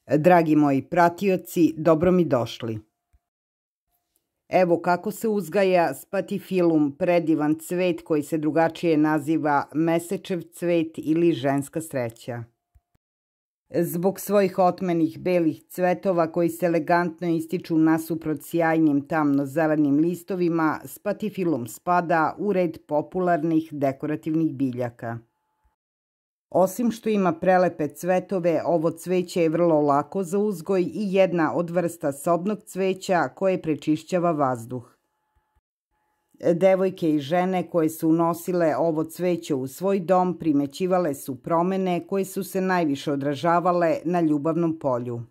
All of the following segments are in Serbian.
Dragi moji pratioci, dobro mi došli. Evo kako se uzgaja spatifilum, predivan cvet koji se drugačije naziva mesečev cvet ili ženska sreća. Zbog svojih otmenih belih cvetova koji se elegantno ističu nasuprot sjajnim tamno-zelenim listovima, spatifilum spada u red popularnih dekorativnih biljaka. Osim što ima prelepe cvetove, ovo cveće je vrlo lako za uzgoj i jedna od vrsta sobnog cveća koje prečišćava vazduh. Devojke i žene koje su unosile ovo cveće u svoj dom primećivale su promene koje su se najviše odražavale na ljubavnom polju.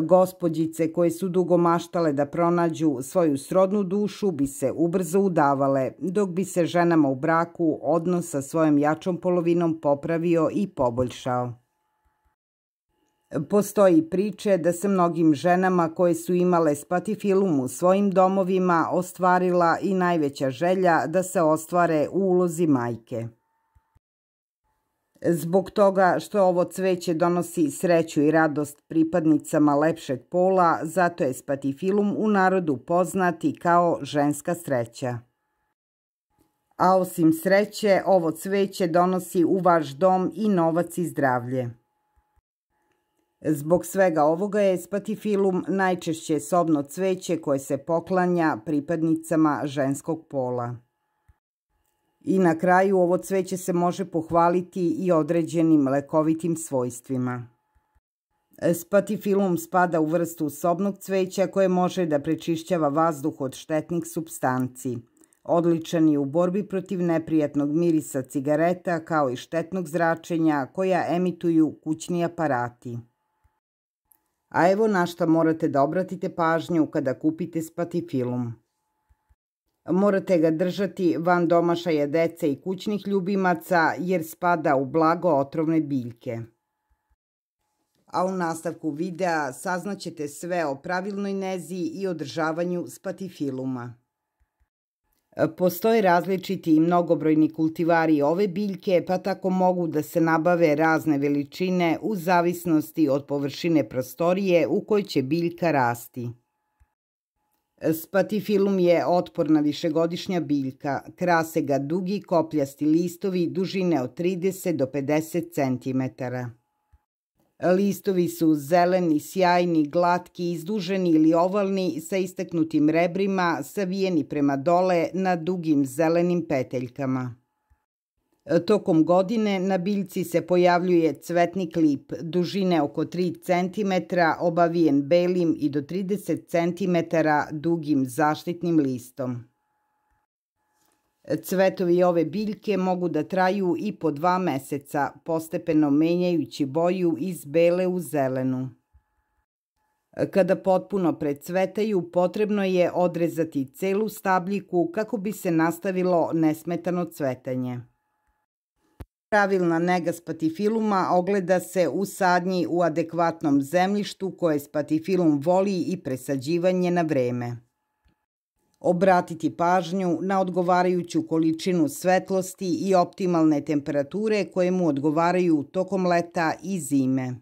Gospođice koje su dugo maštale da pronađu svoju srodnu dušu bi se ubrzo udavale, dok bi se ženama u braku odnos sa svojom jačom polovinom popravio i poboljšao. Postoji priče da se mnogim ženama koje su imale spatifilum u svojim domovima ostvarila i najveća želja da se ostvare u ulozi majke. Zbog toga što ovo cveće donosi sreću i radost pripadnicama lepšeg pola, zato je spatifilum u narodu poznat i kao ženska sreća. A osim sreće, ovo cveće donosi u vaš dom i novac i zdravlje. Zbog svega ovoga je spatifilum najčešće sobno cveće koje se poklanja pripadnicama ženskog pola. I na kraju ovo cveće se može pohvaliti i određenim lekovitim svojstvima. Spatifilum spada u vrstu sobnog cveća koje može da prečišćava vazduh od štetnih supstanci. Odličan je u borbi protiv neprijatnog mirisa cigareta kao i štetnog zračenja koja emituju kućni aparati. A evo na šta morate da obratite pažnju kada kupite spatifilum. Morate ga držati van domašaja dece i kućnih ljubimaca jer spada u blago otrovne biljke. A u nastavku videa saznaćete sve o pravilnoj nezi i održavanju spatifiluma. Postoje različiti i mnogobrojni kultivari ove biljke, pa tako mogu da se nabave razne veličine u zavisnosti od površine prostorije u kojoj će biljka rasti. Spatifilum je otporna višegodišnja biljka, krase ga dugi kopljasti listovi dužine od 30 do 50 cm. Listovi su zeleni, sjajni, glatki, izduženi ili ovalni sa istaknutim rebrima, savijeni prema dole na dugim zelenim peteljkama. Tokom godine na biljci se pojavljuje cvetni klip dužine oko 3 cm, obavijen belim i do 30 cm dugim zaštitnim listom. Cvetovi ove biljke mogu da traju i po 2 meseca, postepeno menjajući boju iz bele u zelenu. Kada potpuno precvetaju, potrebno je odrezati celu stabljiku kako bi se nastavilo nesmetano cvetanje. Pravilna nega spatifiluma ogleda se u sadnji u adekvatnom zemljištu koje spatifilum voli i presađivanje na vreme. Obratiti pažnju na odgovarajuću količinu svetlosti i optimalne temperature koje mu odgovaraju tokom leta i zime.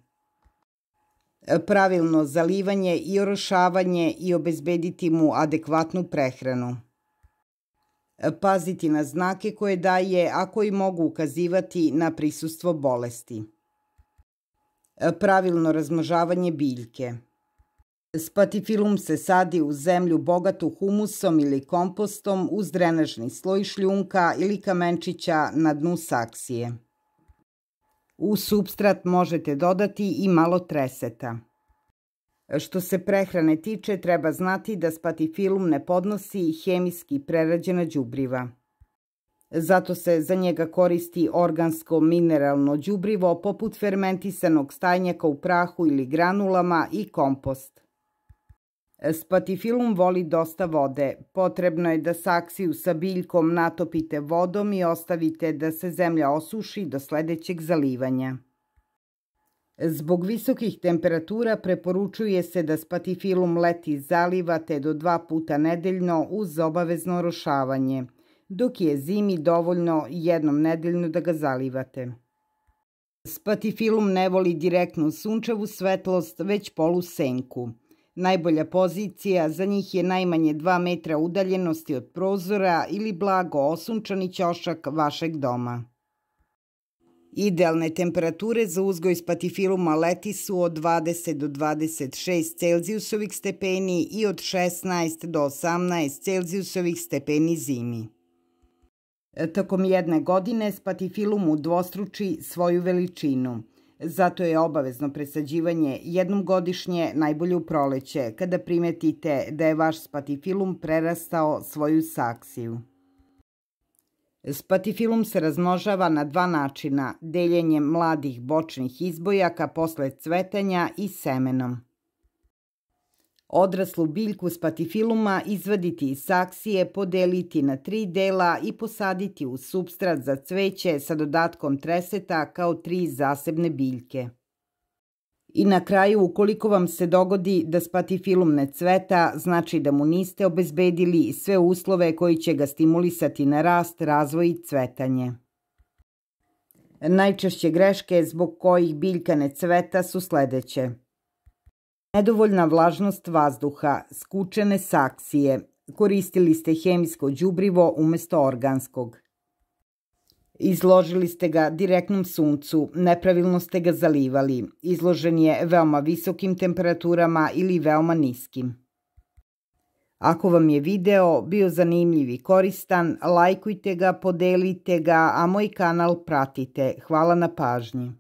Pravilno zalivanje i orošavanje i obezbediti mu adekvatnu prehranu. Paziti na znake koje daje, a koji mogu ukazivati na prisustvo bolesti. Pravilno razmnožavanje biljke. Spatifilum se sadi u zemlju bogatu humusom ili kompostom uz drenažni sloj šljunka ili kamenčića na dnu saksije. U supstrat možete dodati i malo treseta. Što se prehrane tiče, treba znati da spatifilum ne podnosi hemijski prerađena đubriva. Zato se za njega koristi organsko mineralno đubrivo poput fermentisanog stajnjaka u prahu ili granulama i kompost. Spatifilum voli dosta vode. Potrebno je da saksiju sa biljkom natopite vodom i ostavite da se zemlja osuši do sledećeg zalivanja. Zbog visokih temperatura preporučuje se da spatifilum leti zalivate do 2 puta nedeljno uz obavezno orošavanje, dok je zimi dovoljno jednom nedeljno da ga zalivate. Spatifilum ne voli direktnu sunčevu svetlost, već polusenku. Najbolja pozicija za njih je najmanje 2 metra udaljenosti od prozora ili blago osunčani ćošak vašeg doma. Idealne temperature za uzgoj spatifiluma leti su od 20 do 26 Celzijusovih stepeni i od 16 do 18 Celzijusovih stepeni zimi. Tokom jedne godine spatifilum udvostruči svoju veličinu. Zato je obavezno presađivanje jednom godišnje, najbolje u proleće, kada primetite da je vaš spatifilum prerastao svoju saksiju. Spatifilum se razmnožava na 2 načina, deljenjem mladih bočnih izbojaka posle cvetanja i semenom. Odraslu biljku spatifiluma izvaditi iz saksije, podeliti na 3 dela i posaditi u supstrat za cveće sa dodatkom treseta kao 3 zasebne biljke. I na kraju, ukoliko vam se dogodi da spatifilum ne cveta, znači da mu niste obezbedili sve uslove koji će ga stimulisati na rast, razvoj i cvetanje. Najčešće greške zbog kojih biljka ne cveta su sledeće: nedovoljna vlažnost vazduha, skučene saksije, koristili ste hemijsko đubrivo umesto organskog. Izložili ste ga direktnom suncu, nepravilno ste ga zalivali, izložen je veoma visokim temperaturama ili veoma niskim. Ako vam je video bio zanimljiv i koristan, lajkujte ga, podelite ga, a moj kanal pratite. Hvala na pažnji.